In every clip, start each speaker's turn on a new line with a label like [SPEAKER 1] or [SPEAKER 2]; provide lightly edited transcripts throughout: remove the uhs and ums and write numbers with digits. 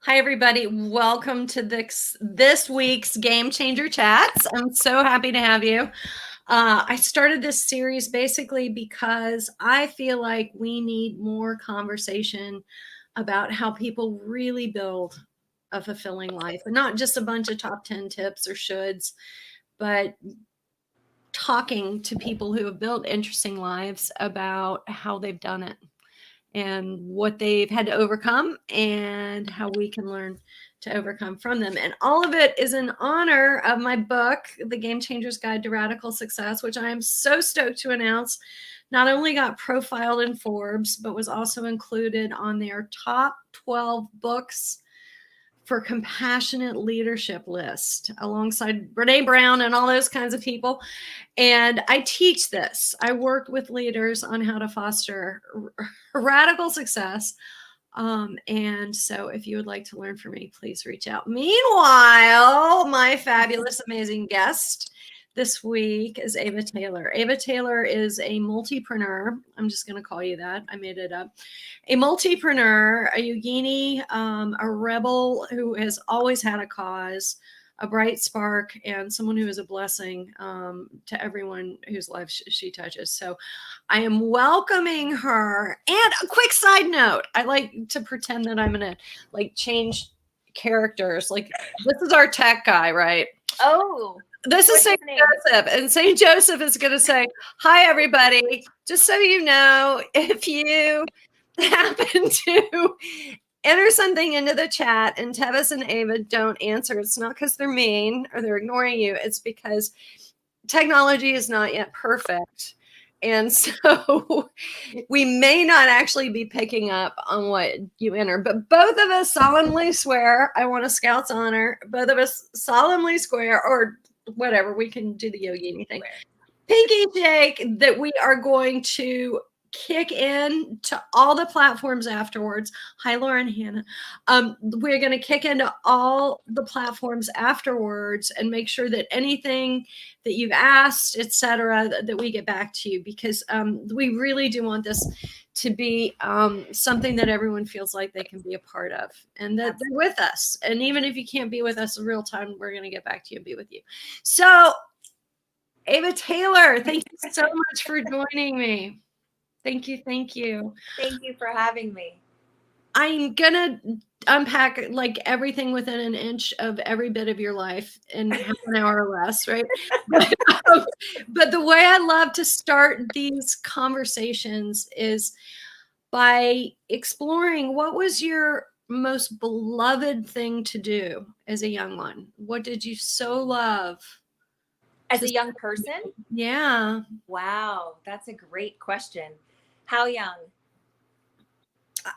[SPEAKER 1] Hi, everybody. Welcome to this week's Game Changer Chats. I'm so happy to have you. I started this series basically because I feel like we need more conversation about how people really build a fulfilling life, and not just a bunch of top 10 tips or shoulds, but talking to people who have built interesting lives about how they've done it and what they've had to overcome and how we can learn to overcome from them. And all of it is in honor of my book, The Game Changer's Guide to Radical Success, which I am so stoked to announce not only got profiled in Forbes, but was also included on their top 12 books for compassionate leadership list alongside Brene Brown and all those kinds of people. And I teach this. I work with leaders on how to foster radical success. And so if you would like to learn from me, please reach out. Meanwhile, my fabulous, amazing guest this week is Ava Taylor. Ava Taylor is a multipreneur. I'm just going to call you that. I made it up. A multipreneur, a Yogini, a rebel who has always had a cause, a bright spark, and someone who is a blessing to everyone whose life she touches. So I am welcoming her. And a quick side note, I like to pretend that I'm going to like change characters. Like this is our tech guy, right?
[SPEAKER 2] Oh.
[SPEAKER 1] This is St. Joseph, and St. Joseph is going to say, hi, everybody. Just so you know, if you happen to enter something into the chat and Tevis and Ava don't answer, it's not because they're mean or they're ignoring you. It's because technology is not yet perfect. And so we may not actually be picking up on what you enter, but both of us solemnly swear, I want a Scout's honor, both of us solemnly swear, or whatever, we can do the Yogini thing. Pinky shake that we are going to kick in to all the platforms afterwards. Hi, Laura and Hannah. We're going to kick into all the platforms afterwards and make sure that anything that you've asked, etc., that we get back to you, because we really do want this to be something that everyone feels like they can be a part of and that they're with us. And even if you can't be with us in real time, we're going to get back to you and be with you. So Ava Taylor, thank you so much for joining me. Thank you. Thank you.
[SPEAKER 2] Thank you for having me.
[SPEAKER 1] I'm going to unpack like everything within an inch of every bit of your life in half an hour or less, right? But the way I love to start these conversations is by exploring what was your most beloved thing to do as a young one? What did you so love?
[SPEAKER 2] As a young person?
[SPEAKER 1] Yeah.
[SPEAKER 2] Wow, that's a great question. How young?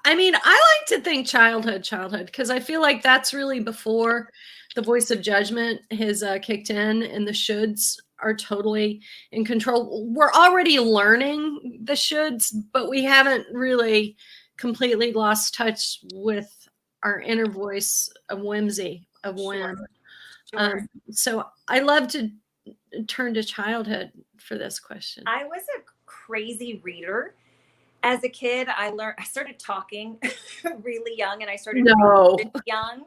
[SPEAKER 1] I mean, I like to think childhood, because I feel like that's really before the voice of judgment has kicked in and the shoulds are totally in control. We're already learning the shoulds, but we haven't really completely lost touch with our inner voice of whimsy, of whim.
[SPEAKER 2] Sure.
[SPEAKER 1] So I love to turn to childhood for this question.
[SPEAKER 2] I was a crazy reader. As a kid, I started talking really young, and I started reading young.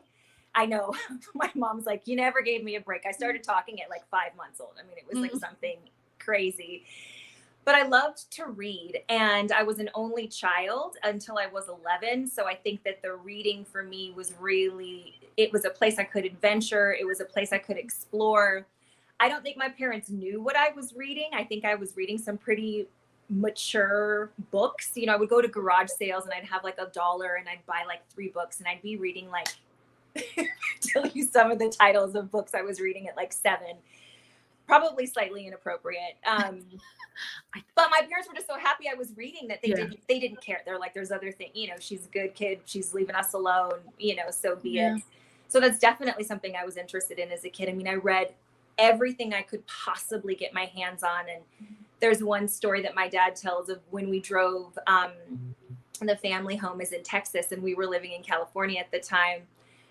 [SPEAKER 2] I know. My mom's like, you never gave me a break. I started talking at like 5 months old. I mean, it was like something crazy. But I loved to read, and I was an only child until I was 11. So I think that the reading for me was really, it was a place I could adventure. It was a place I could explore. I don't think my parents knew what I was reading. I think I was reading some pretty mature books. You know, I would go to garage sales and I'd have like $1 and I'd buy like 3 books, and I'd be reading like, tell you some of the titles of books I was reading at like 7, probably slightly inappropriate. But my parents were just so happy I was reading that they didn't care. They're like, there's other things, you know, she's a good kid. She's leaving us alone, you know, so be it. So that's definitely something I was interested in as a kid. I mean, I read everything I could possibly get my hands on. And there's one story that my dad tells of when we drove, the family home is in Texas and we were living in California at the time.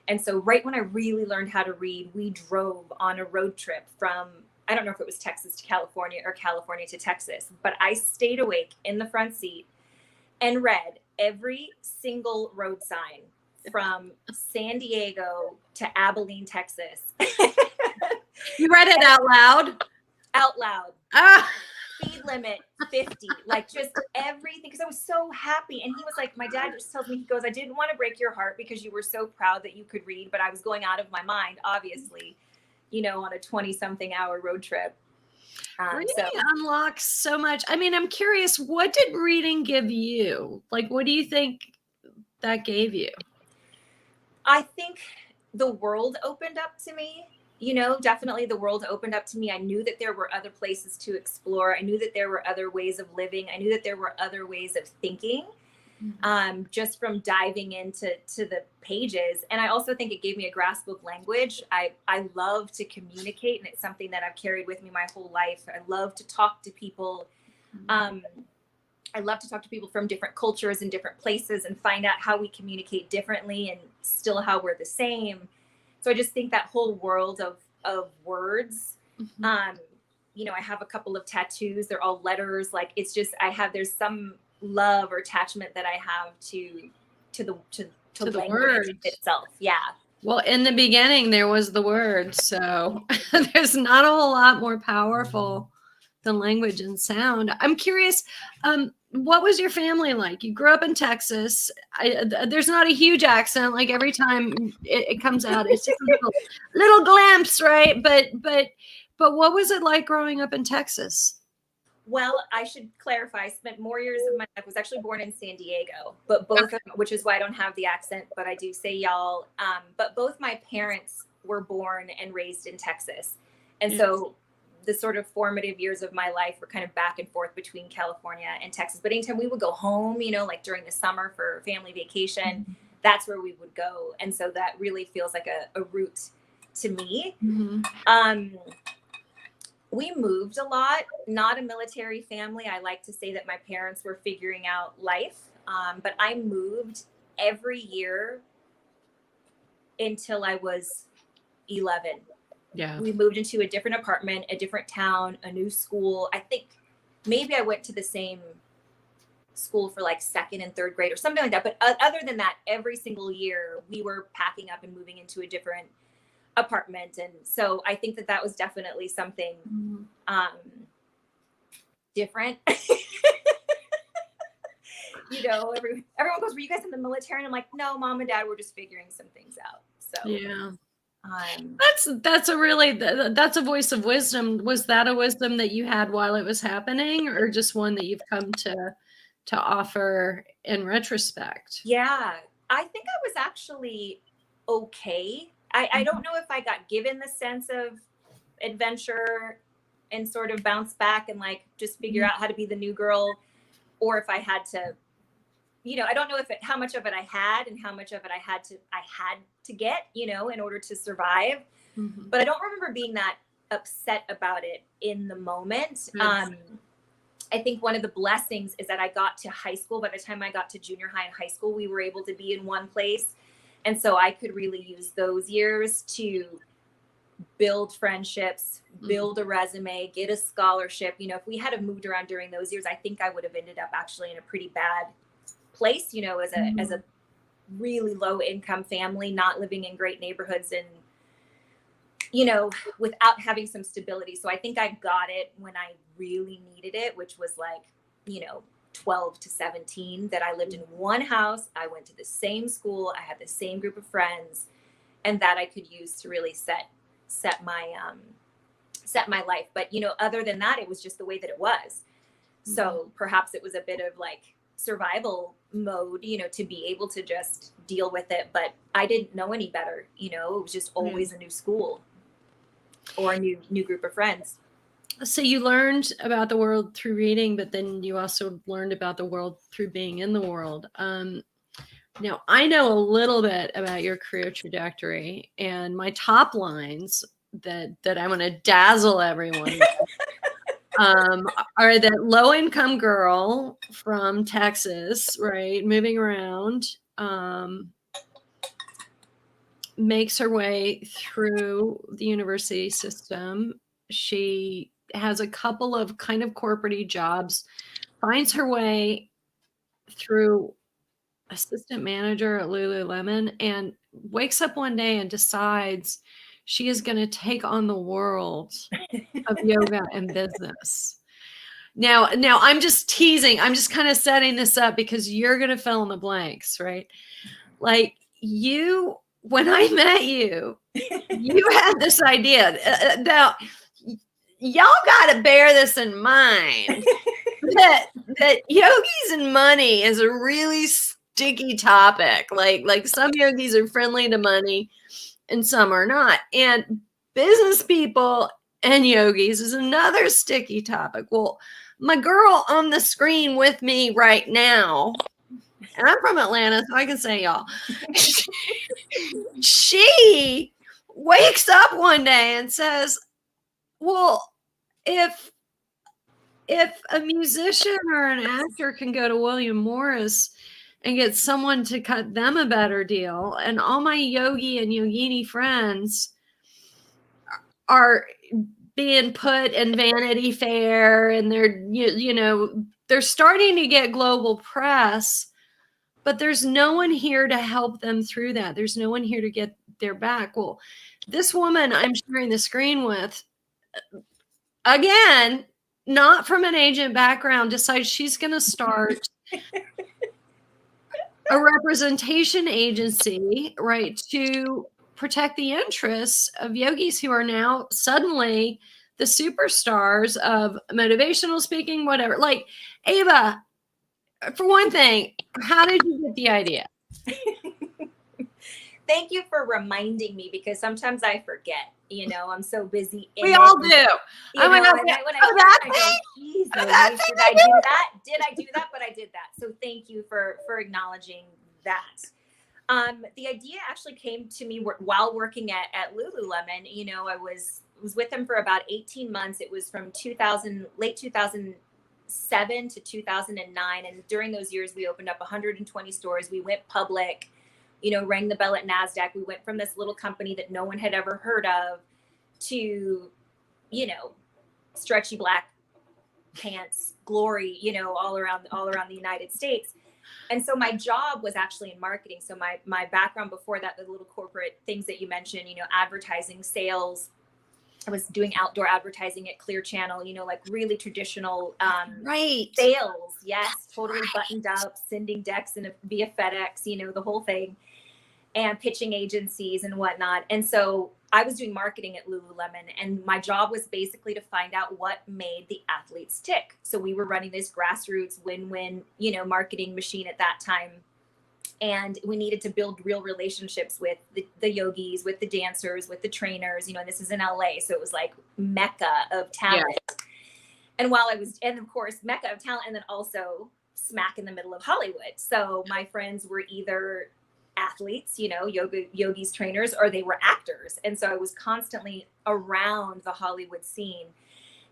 [SPEAKER 2] And so right when I really learned how to read, we drove on a road trip from, I don't know if it was Texas to California or California to Texas, but I stayed awake in the front seat and read every single road sign from San Diego to Abilene, Texas.
[SPEAKER 1] You read it out loud?
[SPEAKER 2] Out loud.
[SPEAKER 1] Ah.
[SPEAKER 2] Speed limit 50, like just everything, because I was so happy. And he was like, my dad just tells me, he goes, I didn't want to break your heart because you were so proud that you could read, but I was going out of my mind, obviously, on a 20-something hour road trip.
[SPEAKER 1] Reading unlocks so much. I mean, I'm curious, what did reading give you? Like, what do you think that gave you?
[SPEAKER 2] I think the world opened up to me. Definitely the world opened up to me. I knew that there were other places to explore. I knew that there were other ways of living. I knew that there were other ways of thinking, just from diving into the pages. And I also think it gave me a grasp of language. I love to communicate, and it's something that I've carried with me my whole life. I love to talk to people. I love to talk to people from different cultures and different places and find out how we communicate differently and still how we're the same. So I just think that whole world of words, I have a couple of tattoos. They're all letters. Like, it's just, there's some love or attachment that I have to the language itself. Yeah.
[SPEAKER 1] Well, in the beginning, there was the word. So there's not a whole lot more powerful than language and sound. I'm curious, what was your family like? You grew up in Texas. There's not a huge accent. Like, every time it comes out, it's just a little glimpse, right? But what was it like growing up in Texas?
[SPEAKER 2] Well, I should clarify. I spent more years of my life. I was actually born in San Diego, but both, which is why I don't have the accent, but I do say y'all. But both my parents were born and raised in Texas, and so the sort of formative years of my life were kind of back and forth between California and Texas. But anytime we would go home, like during the summer for family vacation, that's where we would go. And so that really feels like a root to me. We moved a lot, not a military family. I like to say that my parents were figuring out life. But I moved every year until I was 11.
[SPEAKER 1] Yeah.
[SPEAKER 2] We moved into a different apartment, a different town, a new school. I think maybe I went to the same school for like second and third grade or something like that. But other than that, every single year we were packing up and moving into a different apartment. And so I think that was definitely something different. Everyone goes, were you guys in the military? And I'm like, no, mom and dad were just figuring some things out. So
[SPEAKER 1] yeah. That's a voice of wisdom. Was that a wisdom that you had while it was happening, or just one that you've come to offer in retrospect?
[SPEAKER 2] Yeah, I think I was actually okay. I don't know if I got given the sense of adventure and sort of bounce back and like just figure out how to be the new girl, or if I had to, I don't know how much of it I had and how much of it I had to get, in order to survive. But I don't remember being that upset about it in the moment. I think one of the blessings is that I got to high school. By the time I got to junior high and high school, we were able to be in one place. And so I could really use those years to build friendships, build a resume, get a scholarship. If we had moved around during those years, I think I would have ended up actually in a pretty bad place, as a really low income family, not living in great neighborhoods and, without having some stability. So I think I got it when I really needed it, which was like, 12 to 17, that I lived in one house. I went to the same school. I had the same group of friends, and that I could use to really set my life. But, other than that, it was just the way that it was. So perhaps it was a bit of like survival mode, to be able to just deal with it. But I didn't know any better. It was just always a new school or a new group of friends.
[SPEAKER 1] So you learned about the world through reading, but then you also learned about the world through being in the world. Now, I know a little bit about your career trajectory, and my top lines that I'm going to dazzle everyone with, are that low-income girl from Texas, right, moving around, makes her way through the university system. She has a couple of kind of corporate-y jobs, finds her way through assistant manager at Lululemon and wakes up one day and decides she is going to take on the world of yoga and business. Now I'm just teasing. I'm just kind of setting this up because you're going to fill in the blanks, right? Like when I met you, you had this idea. Now, y'all got to bear this in mind that yogis and money is a really sticky topic. Like some yogis are friendly to money and some are not. And business people and yogis is another sticky topic. Well, my girl on the screen with me right now, and I'm from Atlanta, so I can say y'all, she wakes up one day and says, well, if a musician or an actor can go to William Morris and get someone to cut them a better deal, and all my yogi and yogini friends are being put in Vanity Fair and they're starting to get global press, but there's no one here to help them through that. There's no one here to get their back. Well, this woman I'm sharing the screen with, again, not from an agent background, decides she's going to start a representation agency, right, to protect the interests of yogis who are now suddenly the superstars of motivational speaking, whatever. Like, Ava, for one thing, how did you get the idea?
[SPEAKER 2] Thank you for reminding me, because sometimes I forget. I'm so busy.
[SPEAKER 1] We all do.
[SPEAKER 2] Oh my God! When I go, geez, did I do that? Did I do that? But I did that. So thank you for acknowledging that. The idea actually came to me while working at Lululemon. I was with them for about 18 months. It was from late 2007 to 2009, and during those years, we opened up 120 stores. We went public. Rang the bell at NASDAQ. We went from this little company that no one had ever heard of to, stretchy black pants glory, all around the United States. And so my job was actually in marketing. So my background before that, the little corporate things that you mentioned, advertising, sales. I was doing outdoor advertising at Clear Channel, like really traditional
[SPEAKER 1] right.
[SPEAKER 2] sales. Yes, totally buttoned up, sending decks via FedEx, the whole thing, and pitching agencies and whatnot. And so I was doing marketing at Lululemon, and my job was basically to find out what made the athletes tick. So we were running this grassroots win-win, marketing machine at that time. And we needed to build real relationships with the yogis, with the dancers, with the trainers. This is in LA, so it was like Mecca of talent. Yeah. And of course, Mecca of talent, and then also smack in the middle of Hollywood. So my friends were either athletes, yogis, trainers, or they were actors. And so I was constantly around the Hollywood scene.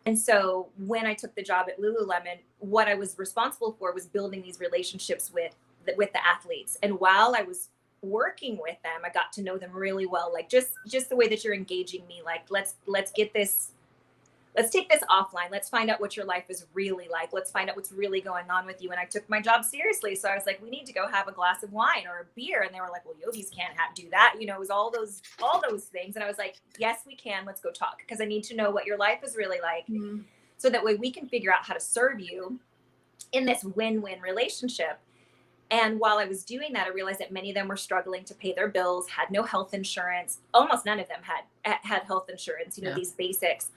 [SPEAKER 2] And so when I took the job at Lululemon, what I was responsible for was building these relationships with the athletes. And while I was working with them, I got to know them really well. Like just the way that you're engaging me, like, let's take this offline. Let's find out what your life is really like. Let's find out what's really going on with you. And I took my job seriously. So I was like, we need to go have a glass of wine or a beer. And they were like, well, yogis can't do that. It was all those things. And I was like, yes, we can. Let's go talk, because I need to know what your life is really like. Mm-hmm. So that way we can figure out how to serve you in this win-win relationship. And while I was doing that, I realized that many of them were struggling to pay their bills, had no health insurance. Almost none of them had health insurance, these basics.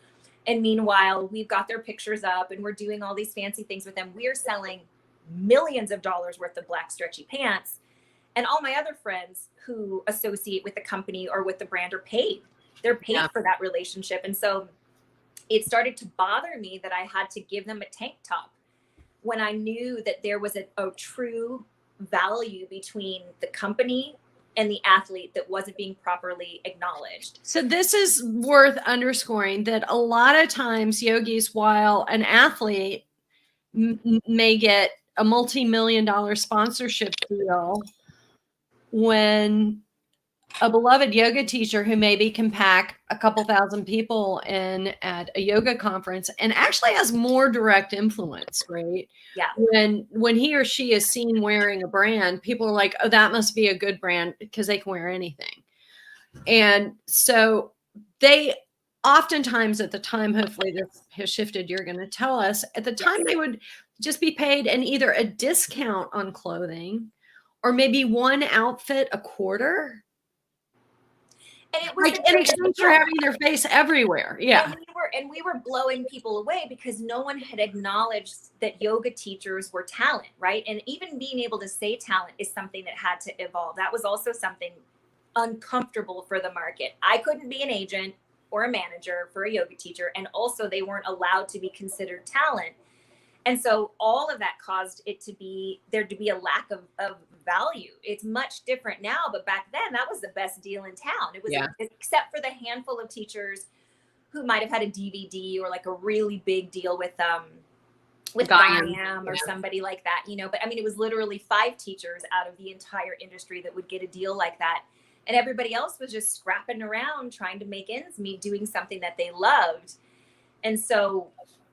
[SPEAKER 2] And meanwhile, we've got their pictures up and we're doing all these fancy things with them. We're selling millions of dollars worth of black stretchy pants. And all my other friends who associate with the company or with the brand are paid. They're paid for that relationship. And so it started to bother me that I had to give them a tank top when I knew that there was a true value between the company and the athlete that wasn't being properly acknowledged.
[SPEAKER 1] So this is worth underscoring, that a lot of times yogis, while an athlete may get a multi-million-dollar sponsorship deal, when a beloved yoga teacher who maybe can pack a couple thousand people in at a yoga conference and actually has more direct influence, right?
[SPEAKER 2] Yeah.
[SPEAKER 1] When he or she is seen wearing a brand, people are like, oh, that must be a good brand because they can wear anything. And so they oftentimes at the time, hopefully this has shifted, you're going to tell us, at the time they would just be paid in either a discount on clothing or maybe one outfit a quarter.
[SPEAKER 2] And it was
[SPEAKER 1] Like in exchange for having their face everywhere. Yeah.
[SPEAKER 2] And we were blowing people away because no one had acknowledged that yoga teachers were talent, right? And even being able to say talent is something that had to evolve. That was also something uncomfortable for the market. I couldn't be an agent or a manager for a yoga teacher, and also they weren't allowed to be considered talent. And so all of that caused it to be there to be a lack of value. It's much different now, but back then that was the best deal in town. It was except for the handful of teachers who might have had a DVD or like a really big deal with Guyam or somebody like that, you know. But I mean, it was literally 5 teachers out of the entire industry that would get a deal like that. And everybody else was just scrapping around trying to make ends meet, doing something that they loved. And so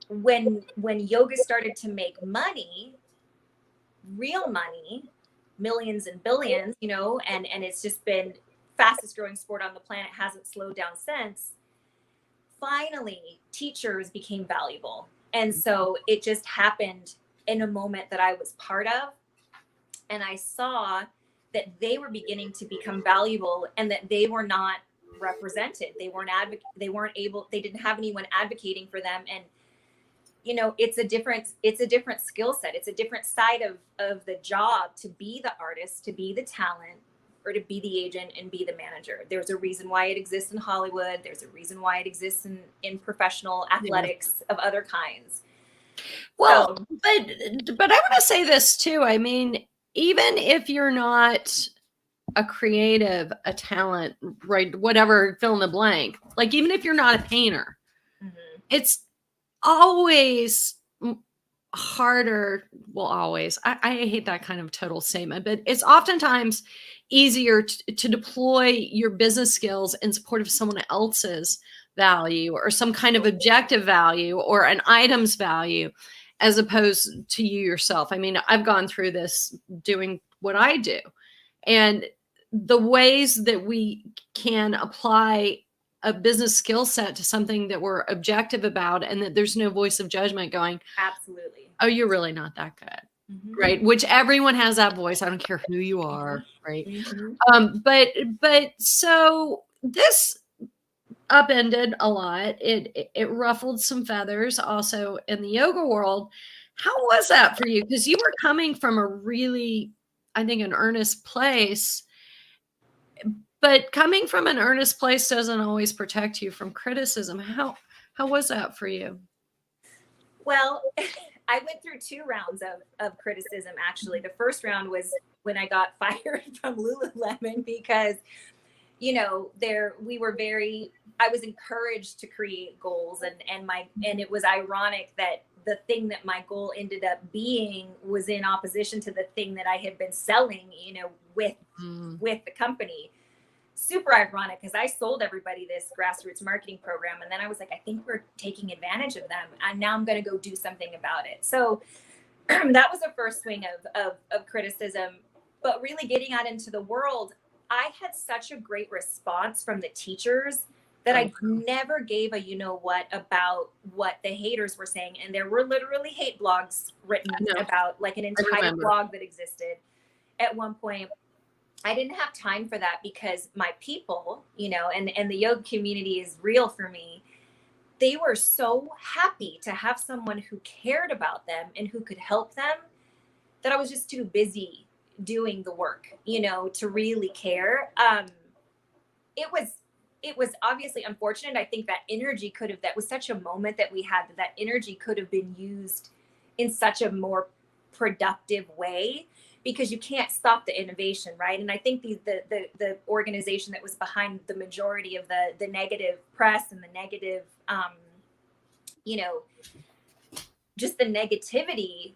[SPEAKER 2] when yoga started to make money, real money, millions and billions, you know, and it's just been fastest growing sport on the planet, hasn't slowed down since. Finally, teachers became valuable. And so it just happened in a moment that I was part of. And I saw that they were beginning to become valuable and that they were not represented. They weren't able, they didn't have anyone advocating for them. And you know, it's a different skill set. It's a different side of the job to be the artist, to be the talent, or to be the agent and be the manager. There's a reason why it exists in Hollywood. There's a reason why it exists in professional athletics of other kinds.
[SPEAKER 1] Well, so, but I want to say this too. I mean, even if you're not a creative, a talent, right, whatever, fill in the blank, like even if you're not a painter, it's always harder. Well, always. I hate that kind of total statement, but it's oftentimes easier to deploy your business skills in support of someone else's value or some kind of objective value or an item's value as opposed to you yourself. I mean, I've gone through this doing what I do, and the ways that we can apply a business skill set to something that we're objective about and that there's no voice of judgment going,
[SPEAKER 2] absolutely,
[SPEAKER 1] oh, you're really not that good. Right. Which everyone has that voice. I don't care who you are. Right. But so this upended a lot. It ruffled some feathers also in the yoga world. How was that for you? Because you were coming from a really, I think, an earnest place. But coming from an earnest place doesn't always protect you from criticism. How was that for you?
[SPEAKER 2] Well, I went through 2 rounds of criticism, actually. The first round was when I got fired from Lululemon because, you know, I was encouraged to create goals and it was ironic that the thing that my goal ended up being was in opposition to the thing that I had been selling, you know, with the company. Super ironic because I sold everybody this grassroots marketing program. And then I was like, I think we're taking advantage of them. And now I'm going to go do something about it. So that was the first swing of criticism. But really getting out into the world, I had such a great response from the teachers that I never gave a you know what about what the haters were saying. And there were literally hate blogs written about, like an entire blog that existed at one point. I didn't have time for that because my people, you know, and the yoga community is real for me. They were so happy to have someone who cared about them and who could help them that I was just too busy doing the work, you know, to really care. It was obviously unfortunate. I think that energy that was such a moment that we had, that energy could have been used in such a more productive way, because you can't stop the innovation, right? And I think the organization that was behind the majority of the negative press and the negative, you know, just the negativity,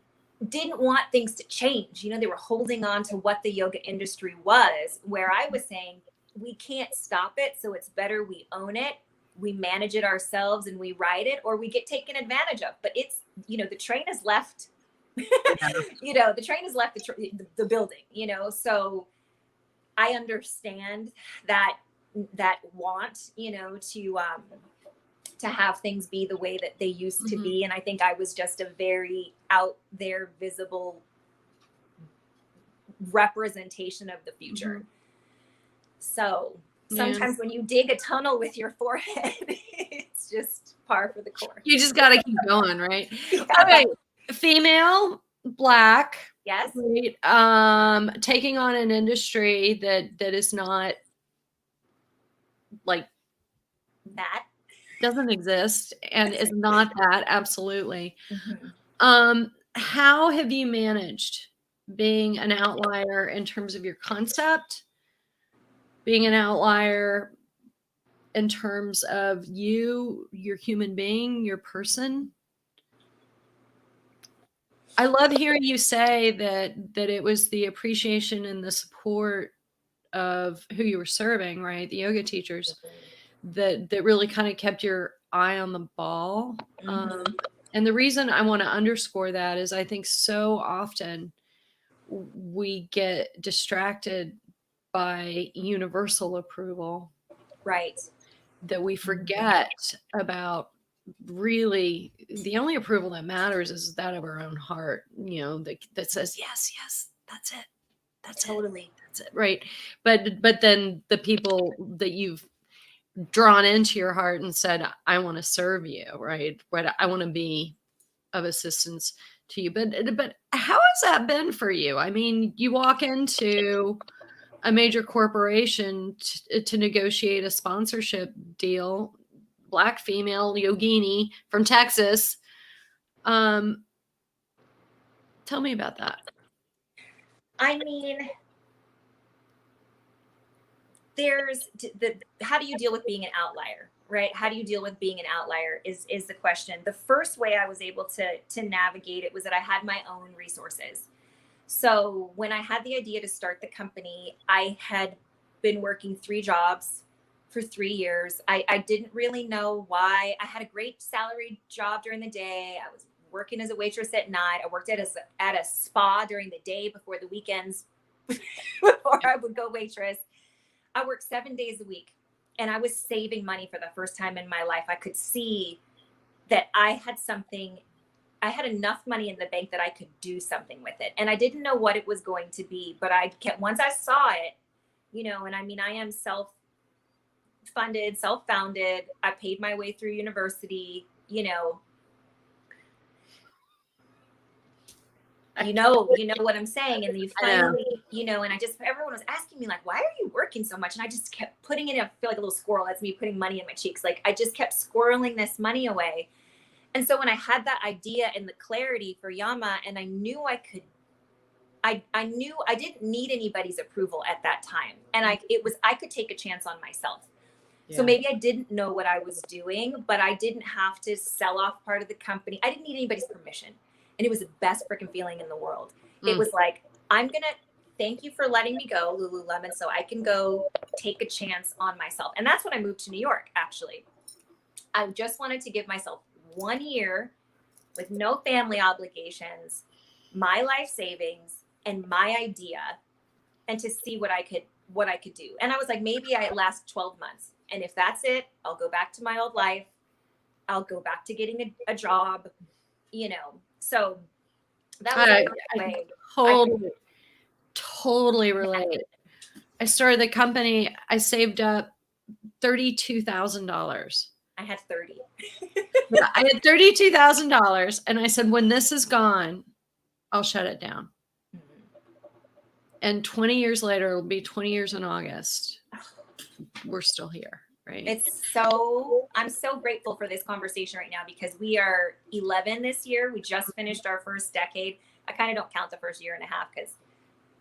[SPEAKER 2] didn't want things to change. You know, they were holding on to what the yoga industry was, where I was saying, we can't stop it. So it's better we own it, we manage it ourselves, and we ride it, or we get taken advantage of. But it's, the train has left, the train has left the building, so I understand that want, to have things be the way that they used to be. And I think I was just a very out there, visible representation of the future. So sometimes when you dig a tunnel with your forehead, it's just par for the course.
[SPEAKER 1] You just got to keep going, right? Okay. Female, Black.
[SPEAKER 2] Yes.
[SPEAKER 1] Right. Taking on an industry that is not like
[SPEAKER 2] that,
[SPEAKER 1] doesn't exist and is not that. Absolutely. How have you managed being an outlier in terms of your concept, being an outlier in terms of your human being, your person? I love hearing you say that it was the appreciation and the support of who you were serving, right? The yoga teachers that really kind of kept your eye on the ball. And the reason I want to underscore that is I think so often we get distracted by universal approval.
[SPEAKER 2] Right.
[SPEAKER 1] That we forget about really the only approval that matters is that of our own heart, that says, yes, that's it. That's
[SPEAKER 2] totally.
[SPEAKER 1] That's it. Right. But then the people that you've drawn into your heart and said, I want to serve you, right? I want to be of assistance to you. But how has that been for you? I mean, you walk into a major corporation to negotiate a sponsorship deal, Black female, Yogini from Texas. Tell me about that.
[SPEAKER 2] I mean, how do you deal with being an outlier, right? How do you deal with being an outlier is the question. The first way I was able to navigate it was that I had my own resources. So when I had the idea to start the company, I had been working 3 jobs for 3 years. I didn't really know why. I had a great salaried job during the day. I was working as a waitress at night. I worked at a spa during the day before the weekends, before I would go waitress. I worked 7 days a week, and I was saving money for the first time in my life. I could see that I had enough money in the bank that I could do something with it. And I didn't know what it was going to be, but once I saw it, and I mean, I am self-funded, self-founded. I paid my way through university, you know what I'm saying. And you finally, and everyone was asking me like, why are you working so much? And I just kept putting it in. I feel like a little squirrel. That's me putting money in my cheeks. Like I just kept squirreling this money away. And so when I had that idea and the clarity for Yama, and I knew I knew I didn't need anybody's approval at that time. And I could take a chance on myself. Yeah. So maybe I didn't know what I was doing, but I didn't have to sell off part of the company. I didn't need anybody's permission. And it was the best freaking feeling in the world. It was like, I'm going to thank you for letting me go, Lululemon, so I can go take a chance on myself. And that's when I moved to New York, actually. I just wanted to give myself 1 year with no family obligations, my life savings, and my idea, and to see what I could do. And I was like, maybe I last 12 months. And if that's it, I'll go back to my old life. I'll go back to getting a job, So that was the way.
[SPEAKER 1] Totally relate. I started the company. I saved up $32,000.
[SPEAKER 2] I had 30.
[SPEAKER 1] Yeah, I had $32,000, and I said, when this is gone, I'll shut it down. And 20 years later, it'll be 20 years in August. We're still here, right?
[SPEAKER 2] I'm so grateful for this conversation right now, because we are 11 this year. We just finished our first decade. I kind of don't count the first year and a half because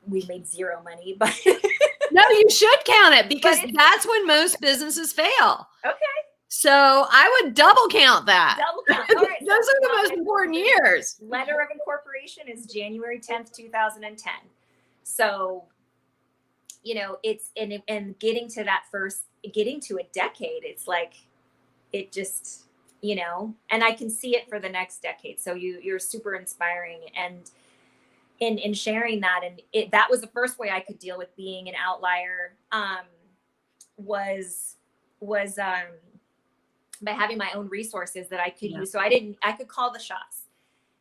[SPEAKER 2] we made zero money, but
[SPEAKER 1] no, you should count it, because that's when most businesses fail.
[SPEAKER 2] Okay.
[SPEAKER 1] So I would double count that.
[SPEAKER 2] Double count. All right.
[SPEAKER 1] Those are the most important years.
[SPEAKER 2] Letter of incorporation is January 10th, 2010. So you know, it's, and getting to a decade, it's like, it just, you know, and I can see it for the next decade. So you're super inspiring, and in sharing that. And that was the first way I could deal with being an outlier, was by having my own resources that I could use. So I could call the shots,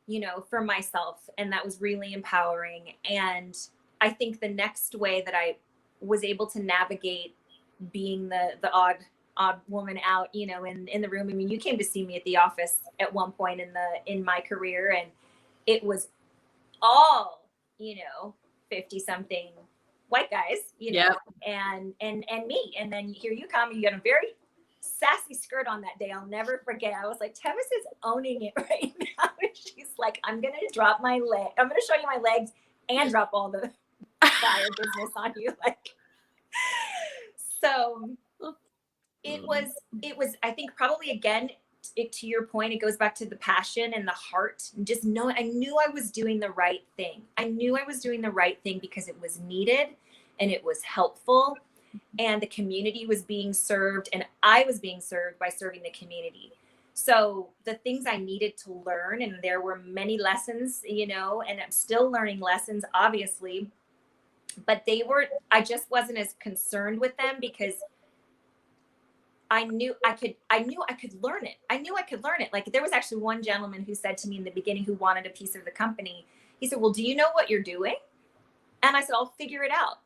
[SPEAKER 2] you know, for myself. And that was really empowering. And I think the next way that I was able to navigate being the odd woman out, you know, in the room. I mean, you came to see me at the office at one point in my career, and it was all, you know, 50 something white guys, you know, and me. And then here you come, you got a very sassy skirt on that day. I'll never forget. I was like, Tevis is owning it right now. And she's like, I'm going to drop my leg. I'm going to show you my legs and drop all the fire business on you. Like, so it was, I think probably again, to your point, it goes back to the passion and the heart. Just knowing, I knew I was doing the right thing. I knew I was doing the right thing because it was needed and it was helpful, and the community was being served, and I was being served by serving the community. So the things I needed to learn, and there were many lessons, you know, and I'm still learning lessons, obviously, but I just wasn't as concerned with them because I knew I could learn it. I knew I could learn it. Like, there was actually one gentleman who said to me in the beginning, who wanted a piece of the company. He said, well, do you know what you're doing? And I said, I'll figure it out.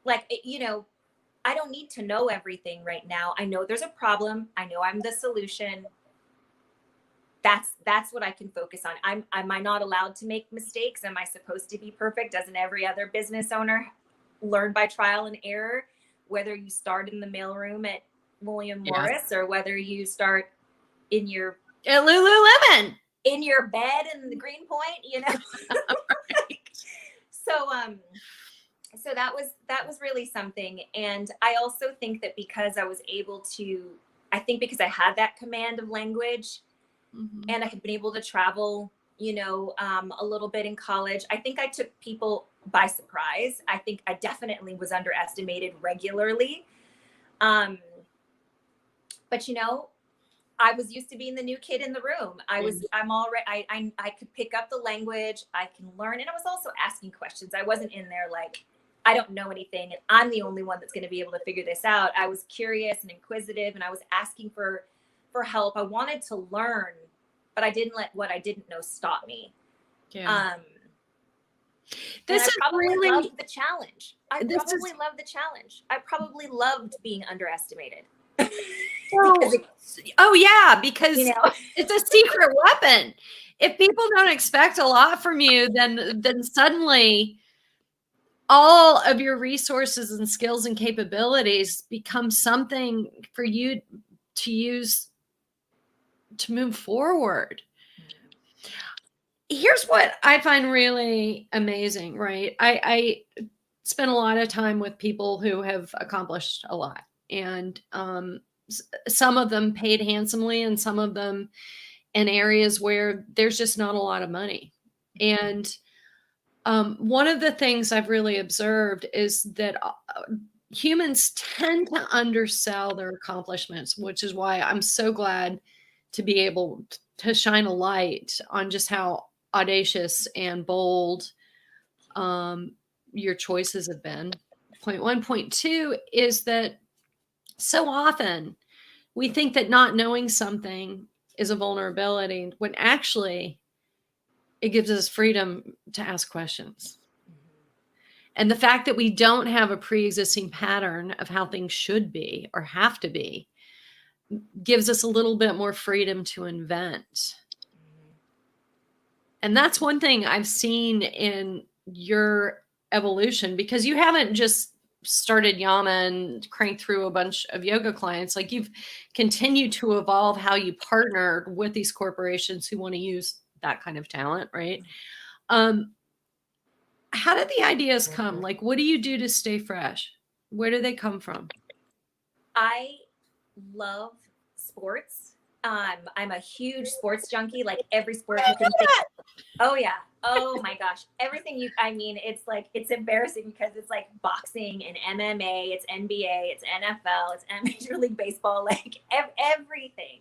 [SPEAKER 2] Like, you know, I don't need to know everything right now. I know there's a problem. I know I'm the solution. That's what I can focus on. Am I not allowed to make mistakes? Am I supposed to be perfect? Doesn't every other business owner learn by trial and error? Whether you start in the mailroom at William Morris, or whether you start at
[SPEAKER 1] Lululemon,
[SPEAKER 2] in your bed in the Greenpoint, you know. So that was really something. And I also think that because I was able to, because I had that command of language, and I had been able to travel, you know, a little bit in college, I think I took people by surprise. I think I definitely was underestimated regularly. But, you know, I was used to being the new kid in the room. I could pick up the language, I can learn. And I was also asking questions. I wasn't in there like, I don't know anything and I'm the only one that's going to be able to figure this out. I was curious and inquisitive, and I was asking for help. I wanted to learn, but I didn't let what I didn't know stop me. This is really loved the challenge. I probably loved being underestimated.
[SPEAKER 1] Because
[SPEAKER 2] you know,
[SPEAKER 1] it's a secret weapon. If people don't expect a lot from you, then suddenly all of your resources and skills and capabilities become something for you to use to move forward. Here's what I find really amazing, right? I spent a lot of time with people who have accomplished a lot, and some of them paid handsomely, and some of them in areas where there's just not a lot of money. And one of the things I've really observed is that humans tend to undersell their accomplishments, which is why I'm so glad to be able to shine a light on just how audacious and bold your choices have been. Point one. Point two is that so often we think that not knowing something is a vulnerability, when actually it gives us freedom to ask questions. And the fact that we don't have a pre-existing pattern of how things should be or have to be gives us a little bit more freedom to invent. And that's one thing I've seen in your evolution, because you haven't just started Yama and cranked through a bunch of yoga clients. Like, you've continued to evolve how you partner with these corporations who want to use that kind of talent, right? How did the ideas come? Like, what do you do to stay fresh? Where do they come from?
[SPEAKER 2] I love sports. I'm a huge sports junkie. Like, every sport you can think of, Oh yeah. Oh my gosh. I mean, it's like, it's embarrassing because it's like boxing and MMA, it's NBA, it's NFL, it's Major League Baseball, like everything.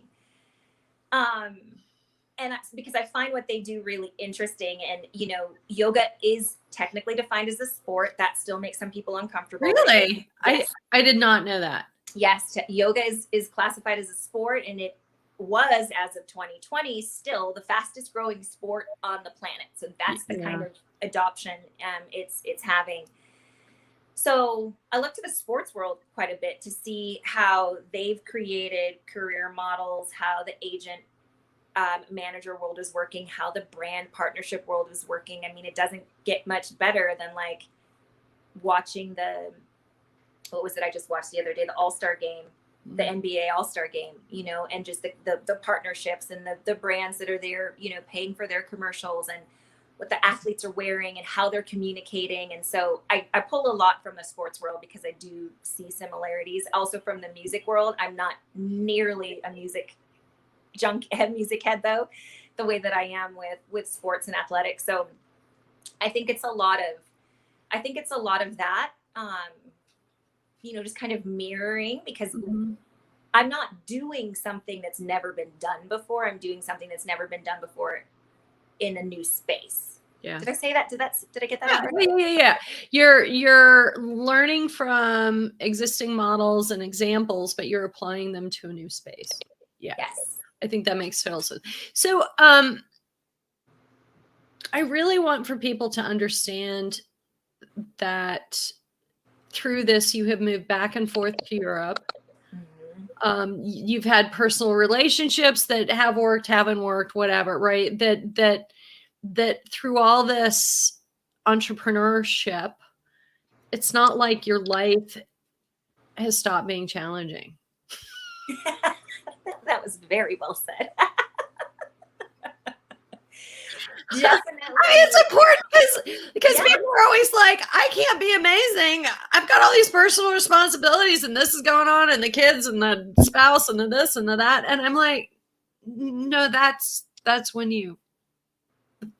[SPEAKER 2] And because I find what they do really interesting, and yoga is technically defined as a sport. That still makes some people uncomfortable.
[SPEAKER 1] Really?
[SPEAKER 2] Yes.
[SPEAKER 1] I did not know that.
[SPEAKER 2] Yes, yoga is classified as a sport, and it was, as of 2020, still the fastest growing sport on the planet. So that's the kind of adoption it's having. So I look to the sports world quite a bit to see how they've created career models, how the agent manager world is working, how the brand partnership world is working. I mean, it doesn't get much better than like watching what was it I just watched the other day, the All-Star game, the NBA All-Star game, and just the partnerships and the brands that are there, paying for their commercials, and what the athletes are wearing and how they're communicating. And so I pull a lot from the sports world because I do see similarities. Also from the music world. I'm not nearly a music head though, the way that I am with sports and athletics. So I think it's a lot of that, just kind of mirroring, because I'm not doing something that's never been done before. I'm doing something that's never been done before in a new space. Yeah. Did I say that? Did I get that?
[SPEAKER 1] Yeah. You're learning from existing models and examples, but you're applying them to a new space. Yeah.
[SPEAKER 2] Yes.
[SPEAKER 1] I think that makes total sense. So, I really want for people to understand that through this, you have moved back and forth to Europe. You've had personal relationships that have worked, haven't worked, whatever, right? That through all this entrepreneurship, it's not like your life has stopped being challenging.
[SPEAKER 2] That was very well said. Definitely.
[SPEAKER 1] I mean, it's important because people are always like, I can't be amazing. I've got all these personal responsibilities, and this is going on, and the kids, and the spouse, and the this, and the that. And I'm like, no, that's when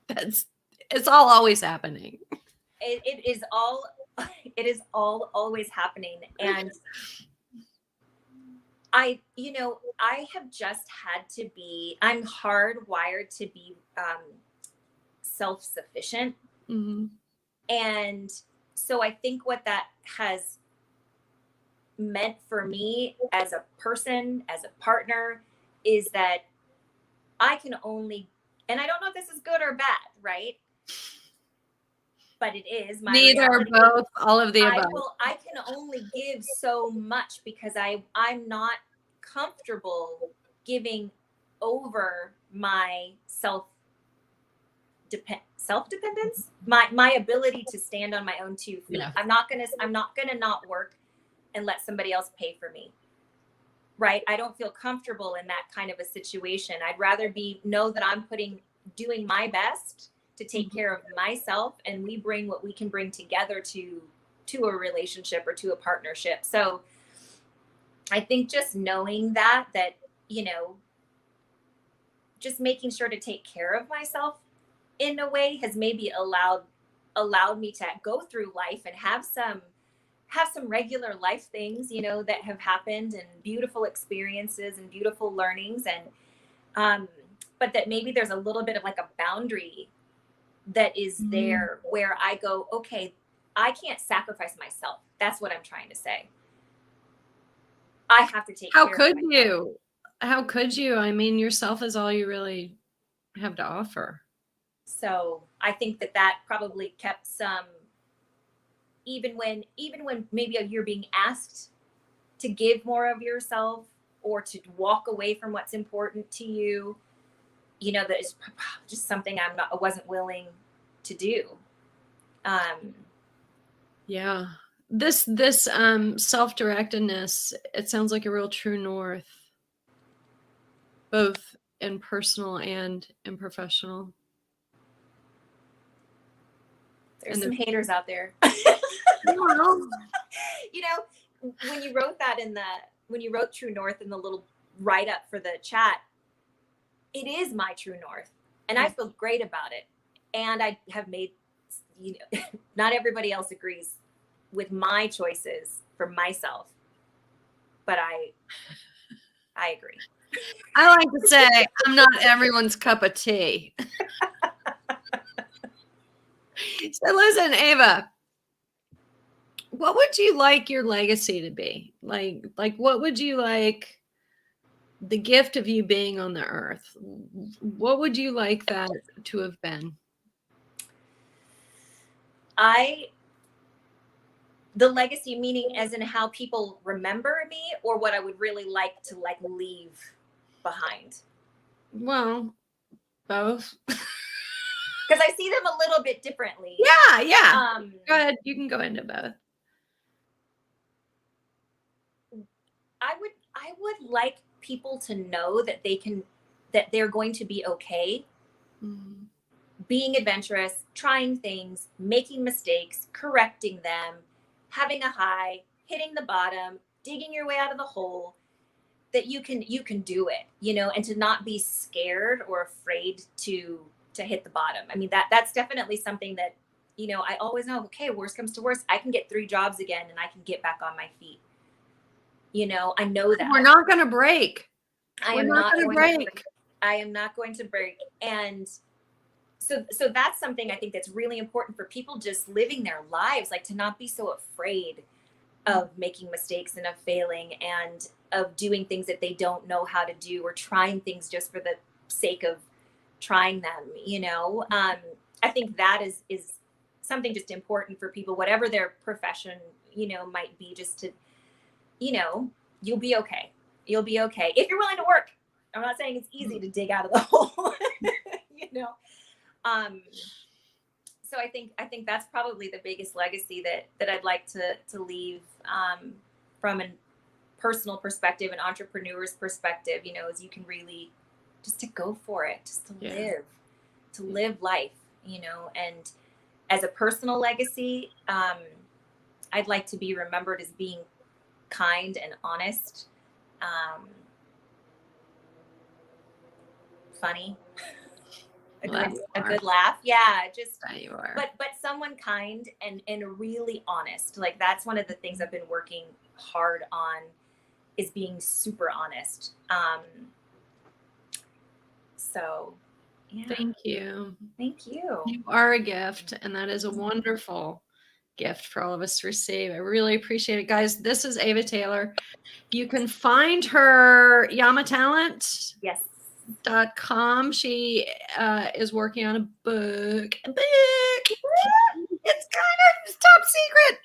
[SPEAKER 1] it's all always happening.
[SPEAKER 2] It is all always happening. And I have just had to be, I'm hardwired to be self-sufficient. And so I think what that has meant for me as a person, as a partner, is that I can only, and I don't know if this is good or bad, right? But it is my
[SPEAKER 1] neither reality. Both, all of the above.
[SPEAKER 2] I can only give so much because I'm not comfortable giving over my self-dependence, my ability to stand on my own 2 feet. Yeah. I'm not gonna not work and let somebody else pay for me. Right? I don't feel comfortable in that kind of a situation. I'd rather know that I'm doing my best to take care of myself, and we bring what we can bring together to a relationship or to a partnership. So I think just knowing that, just making sure to take care of myself in a way has maybe allowed me to go through life and have some regular life things, that have happened, and beautiful experiences and beautiful learnings. And, but that maybe there's a little bit of like a boundary that is there where I go, okay, I can't sacrifice myself. That's what I'm trying to say. I have to take care of myself.
[SPEAKER 1] How could you? I mean, yourself is all you really have to offer.
[SPEAKER 2] So I think that probably kept some, even when maybe you're being asked to give more of yourself or to walk away from what's important to you, that is just something I wasn't willing to do.
[SPEAKER 1] Yeah. This self-directedness, it sounds like a real true north, both in personal and in professional.
[SPEAKER 2] There's some haters out there. When you wrote that when you wrote True North in the little write-up for the chat, it is my true north. And I feel great about it. And I have made, not everybody else agrees with my choices for myself, but I agree.
[SPEAKER 1] I like to say I'm not everyone's cup of tea. So listen, Ava, what would you like your legacy to be? Like what would you like the gift of you being on the earth? What would you like that to have been?
[SPEAKER 2] The legacy, meaning as in how people remember me, or what I would really like to leave behind?
[SPEAKER 1] Well, both.
[SPEAKER 2] Because I see them a little bit differently.
[SPEAKER 1] Yeah. Go ahead. You can go into both.
[SPEAKER 2] I would like people to know that they're going to be okay. Mm-hmm. Being adventurous, trying things, making mistakes, correcting them, having a high, hitting the bottom, digging your way out of the hole, that you can do it, and to not be scared or afraid to hit the bottom. I mean, that's definitely something that, I always know, okay, worst comes to worst, I can get 3 jobs again and I can get back on my feet. I know that.
[SPEAKER 1] We're not going to break.
[SPEAKER 2] I am not going to break. I am not going to break. And so that's something I think that's really important for people just living their lives, like to not be so afraid of making mistakes and of failing and of doing things that they don't know how to do, or trying things just for the sake of trying them. I think that is something just important for people, whatever their profession, might be, just to, you'll be okay. You'll be okay if you're willing to work. I'm not saying it's easy to dig out of the hole, So I think that's probably the biggest legacy that I'd like to leave, from a personal perspective, an entrepreneur's perspective, is you can really just to go for it, just to live life, and as a personal legacy, I'd like to be remembered as being kind and honest, funny, a good laugh. Yeah, just
[SPEAKER 1] you are.
[SPEAKER 2] But someone kind and really honest. Like, that's one of the things I've been working hard on, is being super honest. So yeah.
[SPEAKER 1] Thank you.
[SPEAKER 2] Thank you.
[SPEAKER 1] You are a gift, and that is a wonderful gift for all of us to receive. I really appreciate it, guys. This is Ava Taylor. You can find her Yama Talent.
[SPEAKER 2] Yes.
[SPEAKER 1] .com. She is working on a book. It's kind of top secret.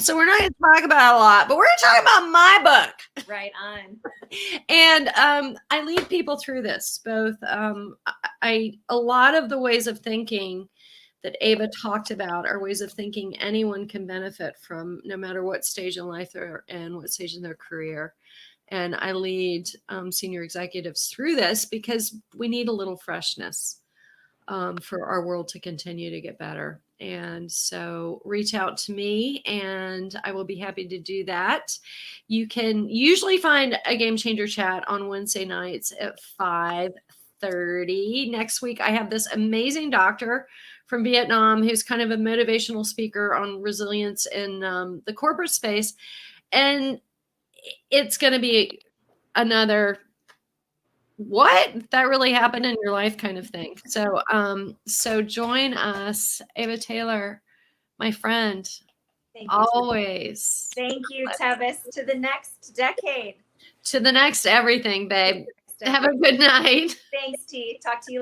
[SPEAKER 1] So we're not going to talk about it a lot, but we're going to talk about my book.
[SPEAKER 2] Right on.
[SPEAKER 1] And I lead people through this. Both a lot of the ways of thinking that Ava talked about are ways of thinking anyone can benefit from, no matter what stage in life they're in, what stage in their career. And I lead senior executives through this because we need a little freshness for our world to continue to get better. And so reach out to me and I will be happy to do that. You can usually find a Game Changer chat on Wednesday nights at 5:30. Next week, I have this amazing doctor from Vietnam who's kind of a motivational speaker on resilience in the corporate space. And it's going to be another, what? That really happened in your life kind of thing. So, so join us, Ava Taylor, my friend.
[SPEAKER 2] Thank you.
[SPEAKER 1] Always.
[SPEAKER 2] Thank you, Tevis. To the next decade.
[SPEAKER 1] To the next everything, babe. Have a good night.
[SPEAKER 2] Thanks, T. Talk to you later.